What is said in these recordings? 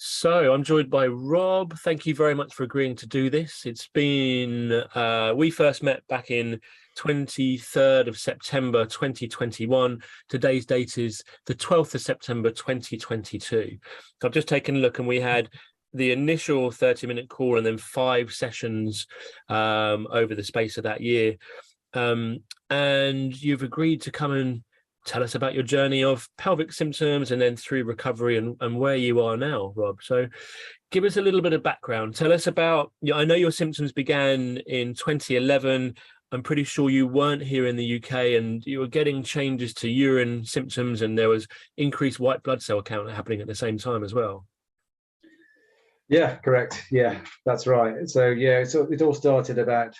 So I'm joined by Rob. Thank you very much for agreeing to do this. It's been, we first met back in 23rd of September 2021. Today's date is the 12th of September 2022. So I've just taken a look and we had the initial 30-minute call and then 5 sessions over the space of that year. And you've agreed to come and tell us about your journey of pelvic symptoms and then through recovery and where you are now, Rob. So give us a little bit of background. Tell us about, I know your symptoms began in 2011. I'm pretty sure you weren't here in the UK and you were getting changes to urine symptoms and there was increased white blood cell count happening at the same time as well. Yeah, correct. Yeah, that's right. So yeah, so it all started about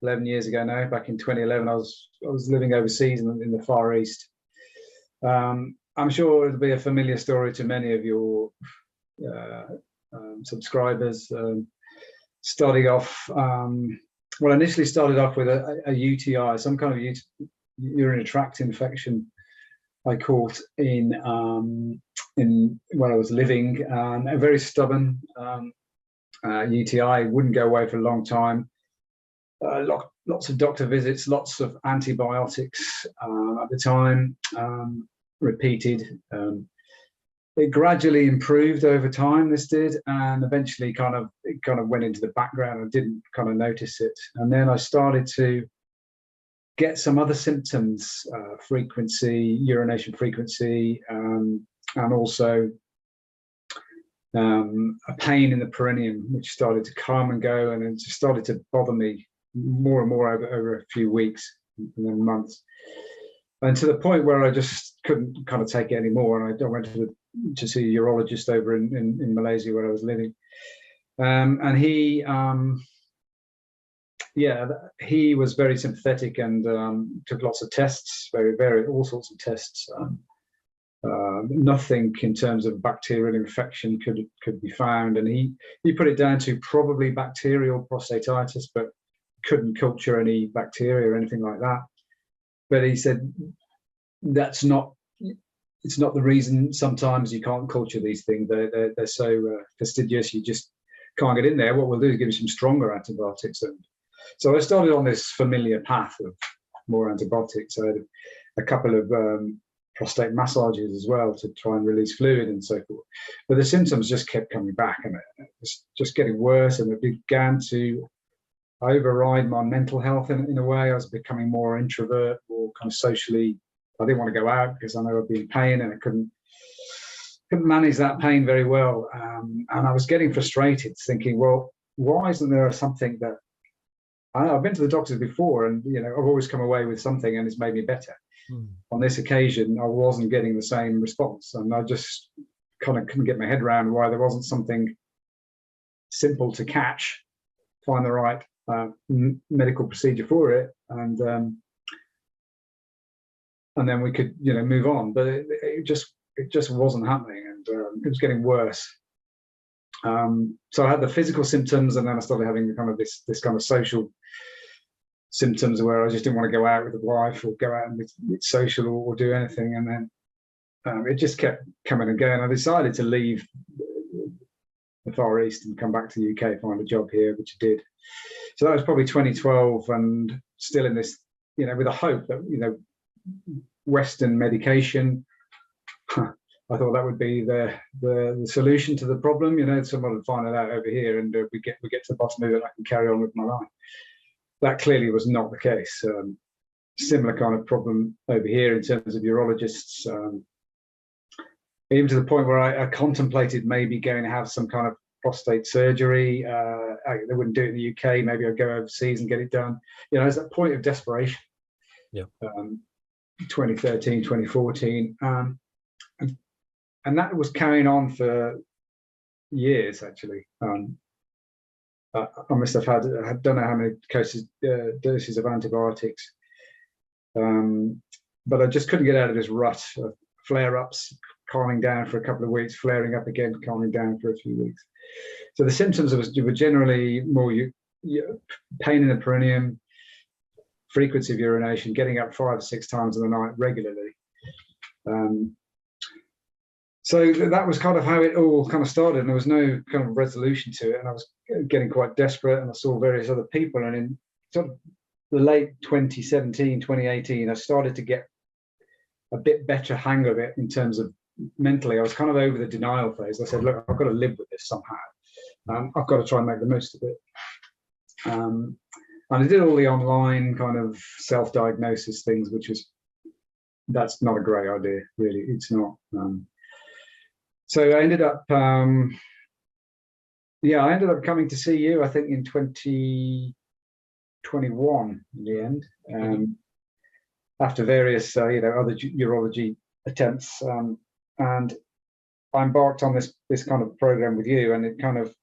11 years ago now. Back in 2011, I was living overseas in the Far East. I'm sure it'll be a familiar story to many of your subscribers. Starting off, well, initially started off with a UTI, some kind of urinary tract infection I caught in where I was living. A very stubborn UTI, wouldn't go away for a long time. Lots of doctor visits, lots of antibiotics at the time, repeated. It gradually improved over time, this did, and eventually it kind of went into the background. I didn't kind of notice it. And then I started to get some other symptoms, urination frequency, and also a pain in the perineum, which started to come and go, and it just started to bother me more and more over a few weeks and then months, and to the point where I just couldn't kind of take it anymore. And I went to see a urologist over in Malaysia where I was living, and he was very sympathetic and took lots of tests, all sorts of tests. Nothing in terms of bacterial infection could be found, and he put it down to probably bacterial prostatitis, but couldn't culture any bacteria or anything like that. But he said it's not the reason. Sometimes you can't culture these things. They're so fastidious, you just can't get in there. What we'll do is give you some stronger antibiotics. And so I started on this familiar path of more antibiotics. I had a couple of prostate massages as well to try and release fluid and so forth. But the symptoms just kept coming back, and it was just getting worse, and it began to override my mental health in a way. I was becoming more introvert, more kind of socially. I didn't want to go out because I know I'd be in pain, and I couldn't manage that pain very well. And I was getting frustrated, thinking, well, why isn't there something that I've been to the doctors before, and I've always come away with something, and it's made me better. On this occasion, I wasn't getting the same response, and I just kind of couldn't get my head around why there wasn't something simple to catch, find the right medical procedure for it, and then we could move on. But it just wasn't happening, and it was getting worse. So I had the physical symptoms, and then I started having kind of this kind of social symptoms where I just didn't want to go out with the wife or go out and be social or do anything. And then it just kept coming and going. I decided to leave the Far East and come back to the UK, find a job here, which I did. So that was probably 2012, and still in this, with a hope that, Western medication, I thought that would be the solution to the problem. Someone would find it out over here, and we get to the bottom of it, I can carry on with my life. That clearly was not the case. Similar kind of problem over here in terms of urologists, even to the point where I contemplated maybe going to have some kind of prostate surgery. They wouldn't do it in the UK. Maybe I'd go overseas and get it done. It's that point of desperation. Yeah. 2013, 2014. And that was carrying on for years, actually. I must have I don't know how many doses of antibiotics, but I just couldn't get out of this rut of flare-ups, calming down for a couple of weeks, flaring up again, calming down for a few weeks. So the symptoms were generally more pain in the perineum, frequency of urination, getting up 5 or 6 times in the night regularly. So that was kind of how it all kind of started, and there was no kind of resolution to it, and I was getting quite desperate, and I saw various other people, and in sort of the late 2017, 2018, I started to get a bit better hang of it in terms of mentally. I was kind of over the denial phase. I said, look, I've got to live with this somehow. I've got to try and make the most of it. And I did all the online kind of self-diagnosis things, that's not a great idea, really. It's not. So I ended up, I ended up coming to see you, I think, in 2021 in the end, after various, other urology attempts, and I embarked on this kind of program with you, and it kind of,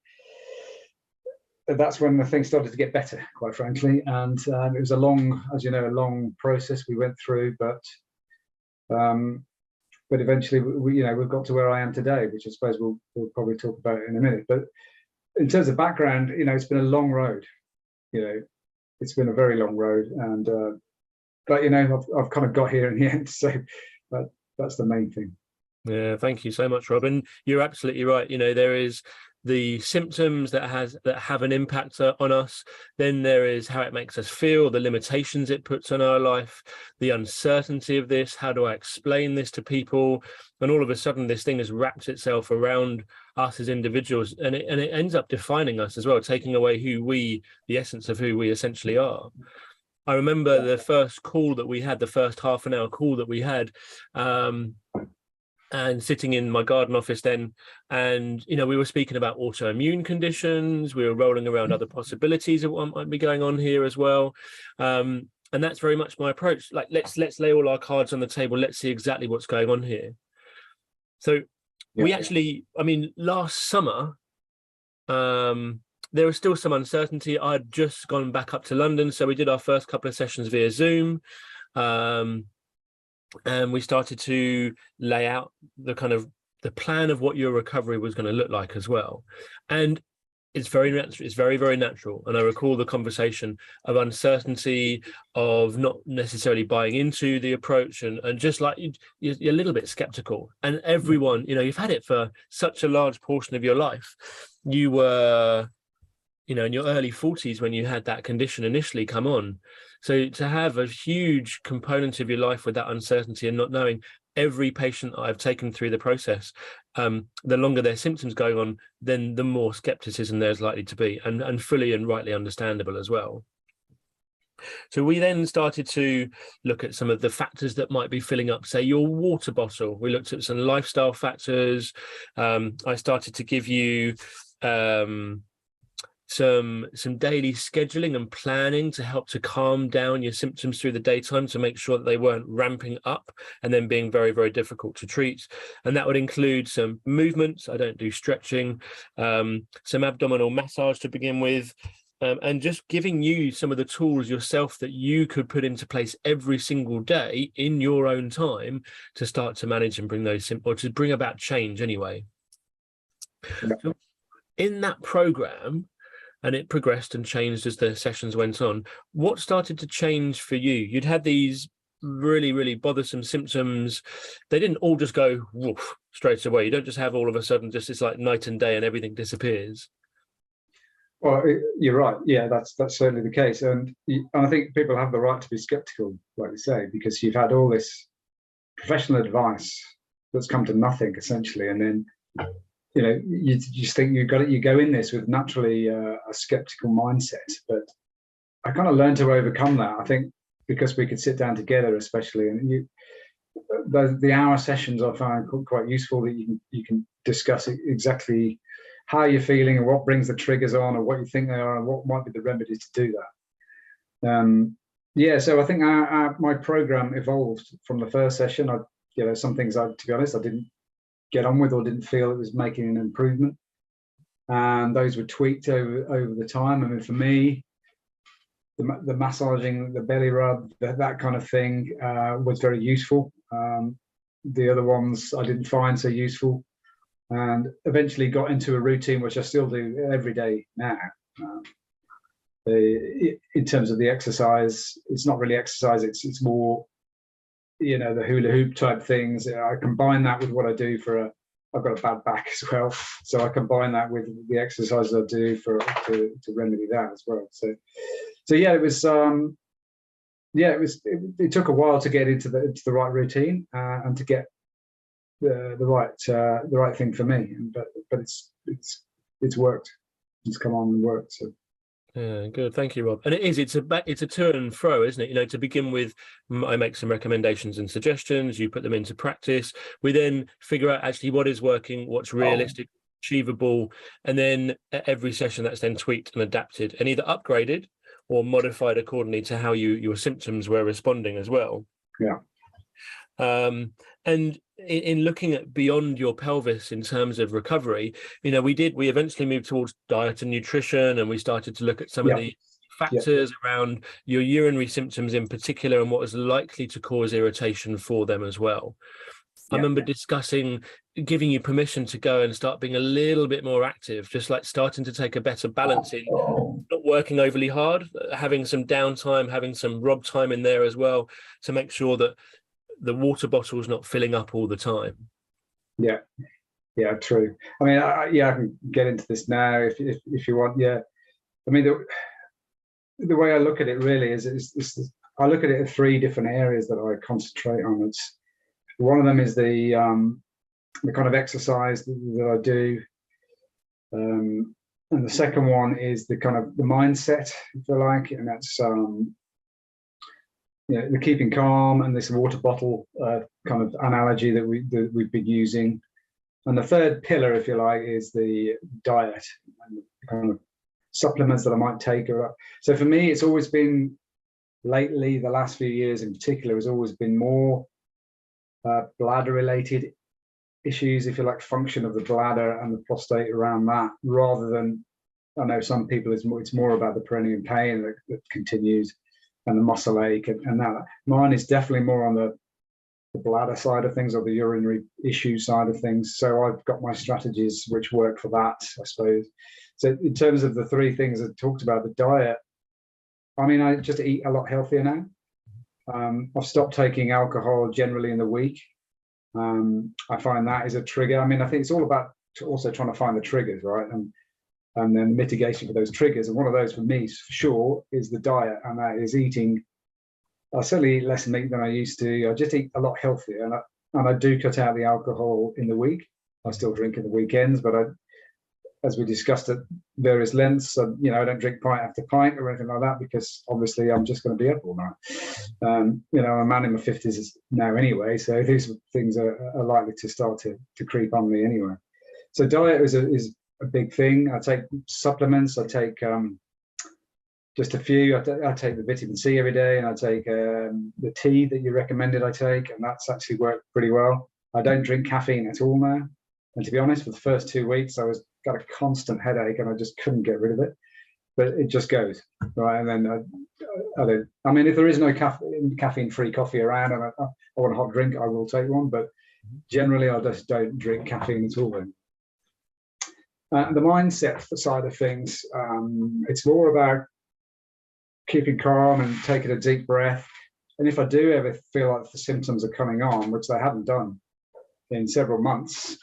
that's when the thing started to get better, quite frankly. And it was a long, as you know, a long process we went through, but eventually we've got to where I am today, which I suppose we'll probably talk about in a minute. But in terms of background, it's been a long road. It's been a very long road, and but I've kind of got here in the end. So that's the main thing. Yeah, thank you so much, Rob. And you're absolutely right. There is the symptoms that have an impact on us. Then there is how it makes us feel, the limitations it puts on our life, the uncertainty of this. How do I explain this to people? And all of a sudden, this thing has wrapped itself around us as individuals, and it ends up defining us as well, taking away the essence of who we essentially are. I remember the first call that we had, the first half an hour call that we had, and sitting in my garden office then, and we were speaking about autoimmune conditions. We were rolling around other possibilities of what might be going on here as well, and that's very much my approach. Like, let's lay all our cards on the table. Let's see exactly what's going on here. So we actually, last summer, there was still some uncertainty. I'd just gone back up to London, so we did our first couple of sessions via Zoom. And we started to lay out the plan of what your recovery was going to look like as well. And it's very natural. It's very, very natural. And I recall the conversation of uncertainty, of not necessarily buying into the approach, and just like you're a little bit skeptical. And everyone, you've had it for such a large portion of your life. You were, in your early 40s when you had that condition initially come on. So to have a huge component of your life with that uncertainty and not knowing, every patient I've taken through the process, the longer their symptoms going on, then the more skepticism there's likely to be, and fully and rightly understandable as well. So we then started to look at some of the factors that might be filling up, say, your water bottle. We looked at some lifestyle factors. I started to give you some daily scheduling and planning to help to calm down your symptoms through the daytime, to make sure that they weren't ramping up and then being very, very difficult to treat. And that would include some movements. I don't do stretching, some abdominal massage to begin with, and just giving you some of the tools yourself that you could put into place every single day in your own time to start to manage and bring those or to bring about change anyway. Yeah. So in that program, and it progressed and changed as the sessions went on, what started to change for you? You'd had these really, really bothersome symptoms. They didn't all just go woof straight away. You don't just have all of a sudden, just it's like night and day and everything disappears. Well, you're right. Yeah, that's certainly the case. And I think people have the right to be skeptical, like you say, because you've had all this professional advice that's come to nothing, essentially. And then you just think you go in this with naturally a skeptical mindset. But I kind of learned to overcome that, I think, because we could sit down together, especially, and the hour sessions I find quite useful, that you can discuss exactly how you're feeling and what brings the triggers on, or what you think they are, and what might be the remedies to do that. So I think my program evolved from the first session. Some things to be honest, I didn't get on with or didn't feel it was making an improvement, and those were tweaked over the time. For me, the massaging, the belly rub, that kind of thing was very useful. The other ones I didn't find so useful, and eventually got into a routine which I still do every day now. In terms of the exercise, it's not really exercise, it's more the hula hoop type things. I combine that with what I do for I've got a bad back as well, so I combine that with the exercises I do to remedy that as well. So yeah, it was it took a while to get into the right routine and to get the right thing for me, but it's worked. It's come on and worked. So. Yeah, good. Thank you, Rob. And it's a to and fro, isn't it? You know, to begin with, I make some recommendations and suggestions. You put them into practice. We then figure out actually what is working, what's realistic, achievable, and then at every session that's then tweaked and adapted and either upgraded or modified accordingly to how your symptoms were responding as well. Yeah. And in looking at beyond your pelvis in terms of recovery, you know, we eventually moved towards diet and nutrition, and we started to look at some of the factors around your urinary symptoms in particular and what is likely to cause irritation for them as well. I remember discussing giving you permission to go and start being a little bit more active, just like starting to take a better balance in not working overly hard, having some downtime, having some Rob time in there as well, to make sure that the water bottle is not filling up all the time. Yeah, true. I mean, I can get into this now if you want. Yeah, I mean, the way I look at it really is I look at it in 3 different areas that I concentrate on. It's one of them is the kind of exercise that I do, and the second one is the kind of the mindset, if you like, and that's the keeping calm and this water bottle kind of analogy that we've been using. And the third pillar, if you like, is the diet and the kind of supplements that I might take. So for me, it's always been lately, the last few years in particular, has always been more bladder-related issues, if you like, function of the bladder and the prostate around that, rather than, I know some people, it's more about the perineum pain that continues and the muscle ache and that. Mine is definitely more on the bladder side of things, or the urinary issue side of things. So I've got my strategies which work for that, I suppose. So in terms of the 3 things I talked about, the diet, I mean, I just eat a lot healthier now. I've stopped taking alcohol generally in the week. I find that is a trigger. I mean, I think it's all about also trying to find the triggers, right? And then mitigation for those triggers. And one of those for me, for sure, is the diet, and that is eating. I certainly eat less meat than I used to. I just eat a lot healthier, and I do cut out the alcohol in the week. I still drink in the weekends, but as we discussed at various lengths, I don't drink pint after pint or anything like that, because obviously I'm just going to be up all night. I'm a man in my 50s now anyway, so these things are likely to start to creep on me anyway. So diet is a big thing. I take supplements. I take just a few. I take the vitamin C every day, and I take the tea that you recommended I take, and that's actually worked pretty well. I don't drink caffeine at all now, and to be honest, for the first 2 weeks I got a constant headache and I just couldn't get rid of it, but it just goes right. And then I mean, if there is no caffeine-free coffee around and I want a hot drink, I will take one, but generally I just don't drink caffeine at all. Then the mindset side of things, it's more about keeping calm and taking a deep breath. And if I do ever feel like the symptoms are coming on, which they haven't done in several months,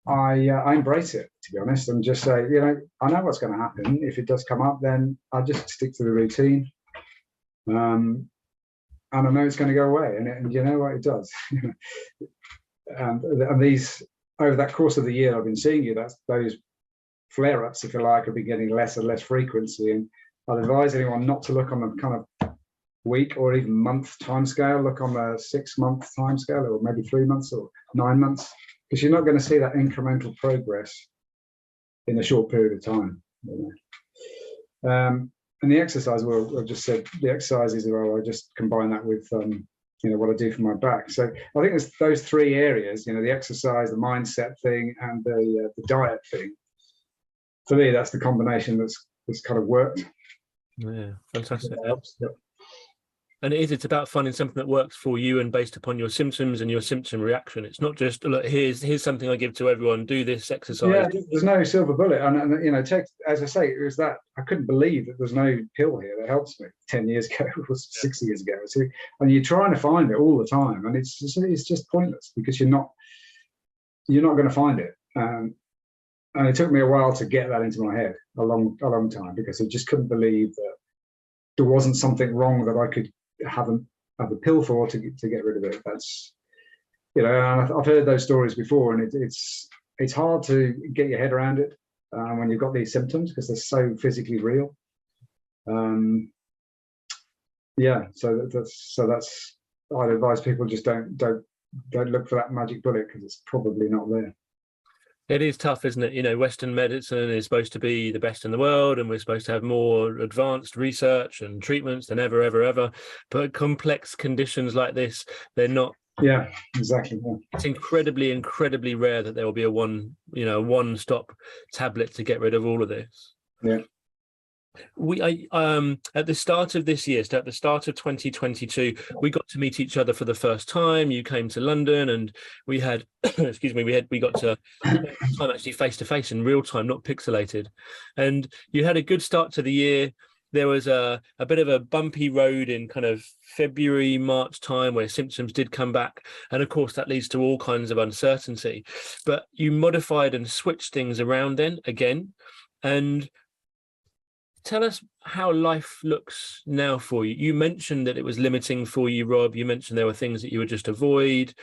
I embrace it, to be honest, and just say, I know what's going to happen. If it does come up, then I'll just stick to the routine. And I know it's going to go away, and you know what, it does. And these, over that course of the year I've been seeing you, those flare-ups, if you like, have been getting less and less frequency. And I'd advise anyone not to look on the kind of week or even month timescale. Look on the 6-month timescale, or maybe 3 months or 9 months, because you're not going to see that incremental progress in a short period of time. And the exercise, well, I've just said the exercises, well, I just combine that with what I do for my back. So I think there's those 3 areas, the exercise, the mindset thing, and the diet thing. For me, that's the combination that's kind of worked. Yeah, fantastic. Yep. And it's about finding something that works for you and based upon your symptoms and your symptom reaction. It's not just, look, here's something I give to everyone, do this exercise. Yeah, there's no silver bullet. And as I say, it was that I couldn't believe that there's no pill here that helps me 10 years ago or 6 years ago. So, and you're trying to find it all the time, and it's just pointless, because you're not, you're not going to find it. And it took me a while to get that into my head, a long time, because I just couldn't believe that there wasn't something wrong that I could have a pill for to get rid of it. That's, you know, and I've heard those stories before, and it's hard to get your head around it when you've got these symptoms, because they're so physically real. Yeah, so that's I'd advise people just don't look for that magic bullet, because it's probably not there. It is tough, isn't it? You know, Western medicine is supposed to be the best in the world, and we're supposed to have more advanced research and treatments than ever. But complex conditions like this, they're not. Yeah, exactly. Yeah. It's incredibly rare that there will be a one-stop tablet to get rid of all of this. Yeah. At the start of this year, so at the start of 2022, we got to meet each other for the first time. You came to London, and we had excuse me, we got to time actually face to face in real time, not pixelated. And you had a good start to the year. There was a bit of a bumpy road in kind of February, March time, where symptoms did come back, and of course that leads to all kinds of uncertainty. But you modified and switched things around then again. And tell us how life looks now for you. You mentioned that it was limiting for you, Rob. You mentioned there were things that you would just avoid.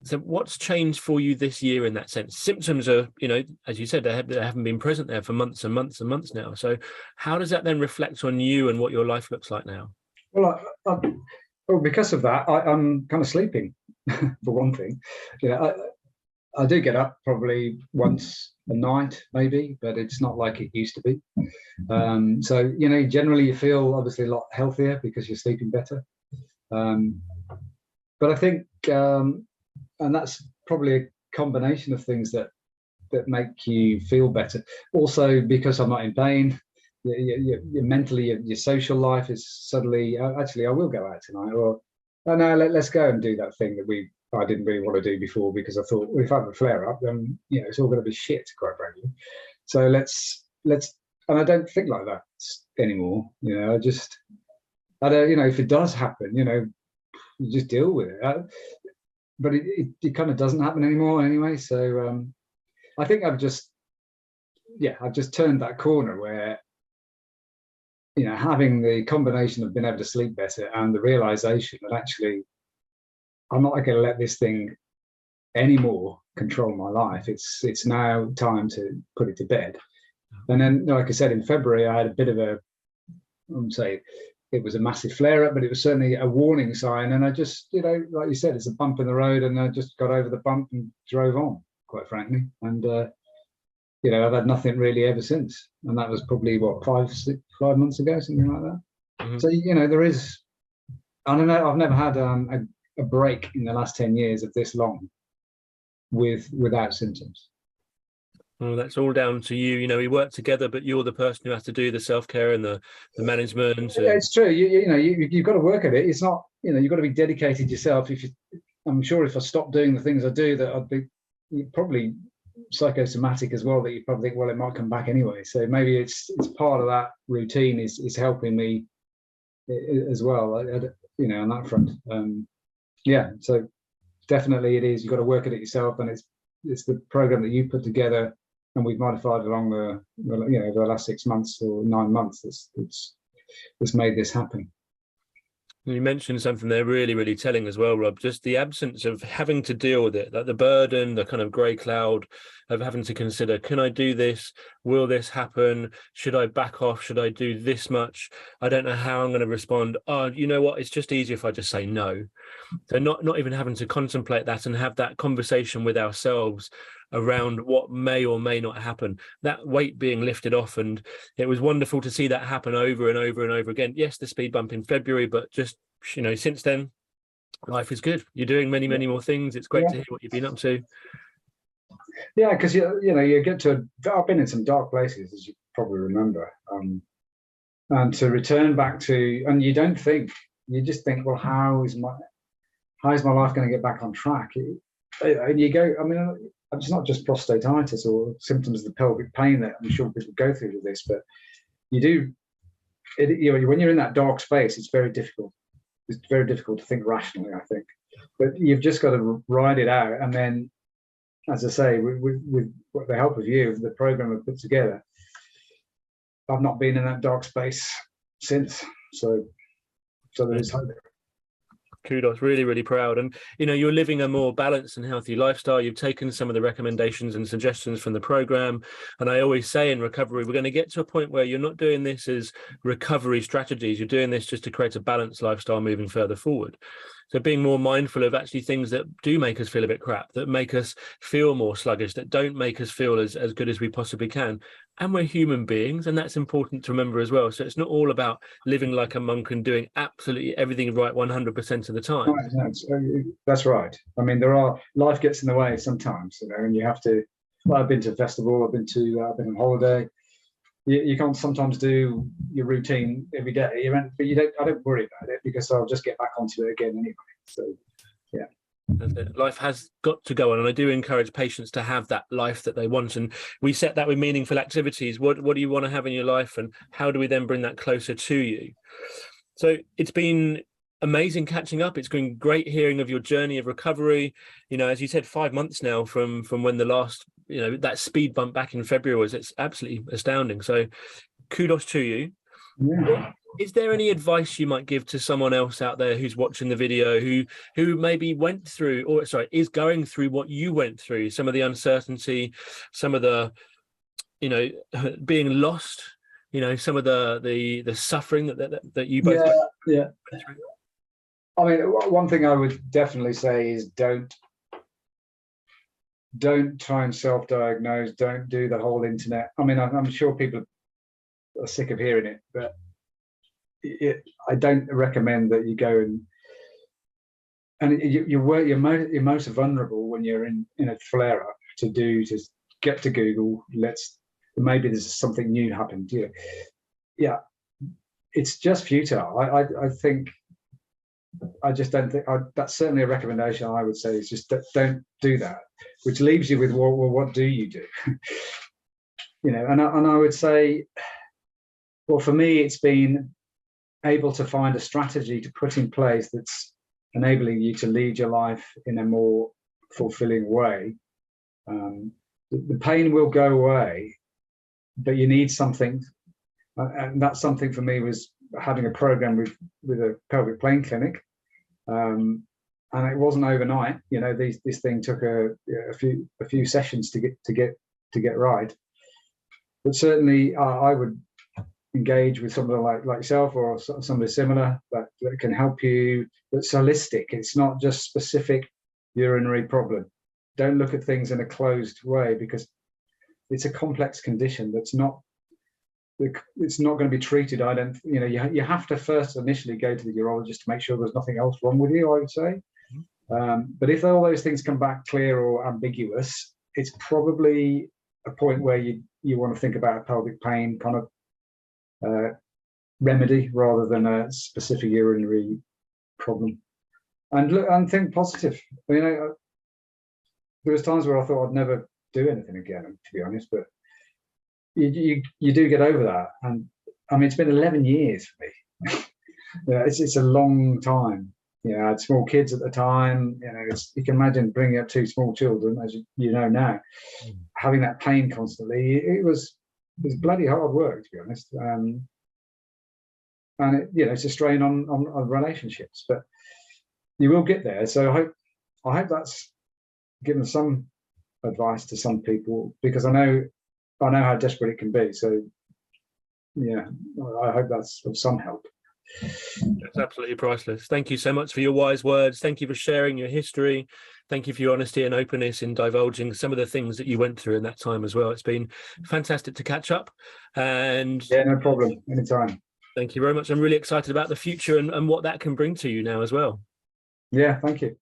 So what's changed for you this year in that sense? Symptoms are, you know, as you said, they haven't been present there for months and months and months now. So how does that then reflect on you and what your life looks like now? Well, because of that, I'm kind of sleeping, for one thing. You know, I do get up probably once a night, maybe, but it's not like it used to be. So, you know, generally you feel obviously a lot healthier because you're sleeping better. But I think, and that's probably a combination of things that make you feel better. Also, because I'm not in pain, you mentally, your social life is suddenly, actually, I will go out tonight, or, oh no, let's go and do that thing that I didn't really want to do before, because I thought, well, if I have a flare up, then, you know, it's all going to be shit, quite frankly. So let's, and I don't think like that anymore. You know, I don't, you know, if it does happen, you know, you just deal with it. But it kind of doesn't happen anymore anyway. So I think I've just turned that corner where, you know, having the combination of being able to sleep better and the realization that actually I'm not going to let this thing anymore control my life. It's now time to put it to bed. And then, like I said, in February, I had a bit of a, say, it was a massive flare-up, but it was certainly a warning sign. And I just, you know, like you said, it's a bump in the road, and I just got over the bump and drove on, quite frankly. And, you know, I've had nothing really ever since. And that was probably, what, 5 months ago, something like that. Mm-hmm. So, you know, there is, I don't know, I've never had a break in the last 10 years of this long without symptoms. Well, that's all down to you. You know, we work together, but you're the person who has to do the self-care and the management. Yeah, it's true. You know, you've got to work at it. It's not, you know, you've got to be dedicated yourself. I'm sure if I stopped doing the things I do, that I'd be probably psychosomatic as well, that you probably think, well, it might come back anyway. So maybe it's part of that routine is helping me as well, you know, on that front. Yeah, so definitely it is. You've got to work at it yourself, and it's the program that you put together and we've modified along the last 6 months or 9 months that's made this happen. You mentioned something there really telling as well, Rob, just the absence of having to deal with it, like the burden, the kind of grey cloud of having to consider, can I do this? Will this happen? Should I back off? Should I do this much? I don't know how I'm going to respond. Oh, you know what? It's just easier if I just say no. So not even having to contemplate that and have that conversation with ourselves around what may or may not happen, that weight being lifted off. And it was wonderful to see that happen over and over again. Yes, the speed bump in February, but just, you know, since then, life is good. You're doing many more things. It's great to hear what you've been up to. Yeah, because you get to, I've been in some dark places, as you probably remember, and to return back to, and you just think, well, how is my life going to get back on track? And you go, I mean, it's not just prostatitis or symptoms of the pelvic pain that I'm sure people go through with this, but you do, when you're in that dark space, it's very difficult. It's very difficult to think rationally, I think. But you've just got to ride it out, and then as I say, with the help of you, the program I've put together, I've not been in that dark space since. So there is hope. Kudos, really, really proud. And, you know, you're living a more balanced and healthy lifestyle. You've taken some of the recommendations and suggestions from the program. And I always say in recovery, we're going to get to a point where you're not doing this as recovery strategies. You're doing this just to create a balanced lifestyle moving further forward. So being more mindful of actually things that do make us feel a bit crap, that make us feel more sluggish, that don't make us feel as good as we possibly can. And we're human beings, and that's important to remember as well. So it's not all about living like a monk and doing absolutely everything right 100% of the time. That's right. I mean, life gets in the way sometimes, you know, and you have to. Well, I've been to a festival, I've been on holiday. You can't sometimes do your routine every day, but I don't worry about it, because I'll just get back onto it again anyway. So, yeah. Life has got to go on, and I do encourage patients to have that life that they want, and we set that with meaningful activities. What do you want to have in your life, and how do we then bring that closer to you? So it's been amazing catching up. It's been great hearing of your journey of recovery. You know, as you said, 5 months now from when the last, you know, that speed bump back in February was. It's absolutely astounding. So kudos to you. Yeah. Is there any advice you might give to someone else out there who's watching the video, who maybe went through, or sorry, is going through what you went through, some of the uncertainty, some of the, you know, being lost, you know, some of the suffering that you both went through? I mean, one thing I would definitely say is don't try and self-diagnose. Don't do the whole internet. I mean, I'm sure people are sick of hearing it, but I don't recommend that you go and you're most vulnerable when you're in a flare-up to get to Google. Maybe there's something new happened. Yeah, it's just futile. I think. I just don't think that's certainly a recommendation I would say, is just don't do that, which leaves you with, well, what do you do? You know, and I would say, well, for me, it's been able to find a strategy to put in place that's enabling you to lead your life in a more fulfilling way. The pain will go away, but you need something, and that something for me was having a program with a pelvic plane clinic, and it wasn't overnight. You know, this thing took a few sessions to get right. But certainly, I would engage with somebody like yourself or somebody similar that can help you. That's holistic. It's not just specific urinary problem. Don't look at things in a closed way, because it's a complex condition that's not. It's not going to be treated. I don't. You know, you have to first initially go to the urologist to make sure there's nothing else wrong with you, I would say. But if all those things come back clear or ambiguous, it's probably a point where you want to think about a pelvic pain kind of remedy rather than a specific urinary problem. And look and think positive. You know, there was times where I thought I'd never do anything again, to be honest, but you do get over that. And I mean, it's been 11 years for me. Yeah, it's a long time. You know, I had small kids at the time. You know, you can imagine bringing up 2 small children, as you know now, having that pain constantly. It was bloody hard work, to be honest. And it's a strain on relationships, but you will get there. So I hope that's given some advice to some people, because I know how desperate it can be. So yeah, I hope that's of some help. That's absolutely priceless. Thank you so much for your wise words. Thank you for sharing your history. Thank you for your honesty and openness in divulging some of the things that you went through in that time as well. It's been fantastic to catch up. And yeah, no problem. Anytime. Thank you very much. I'm really excited about the future and what that can bring to you now as well. Yeah, thank you.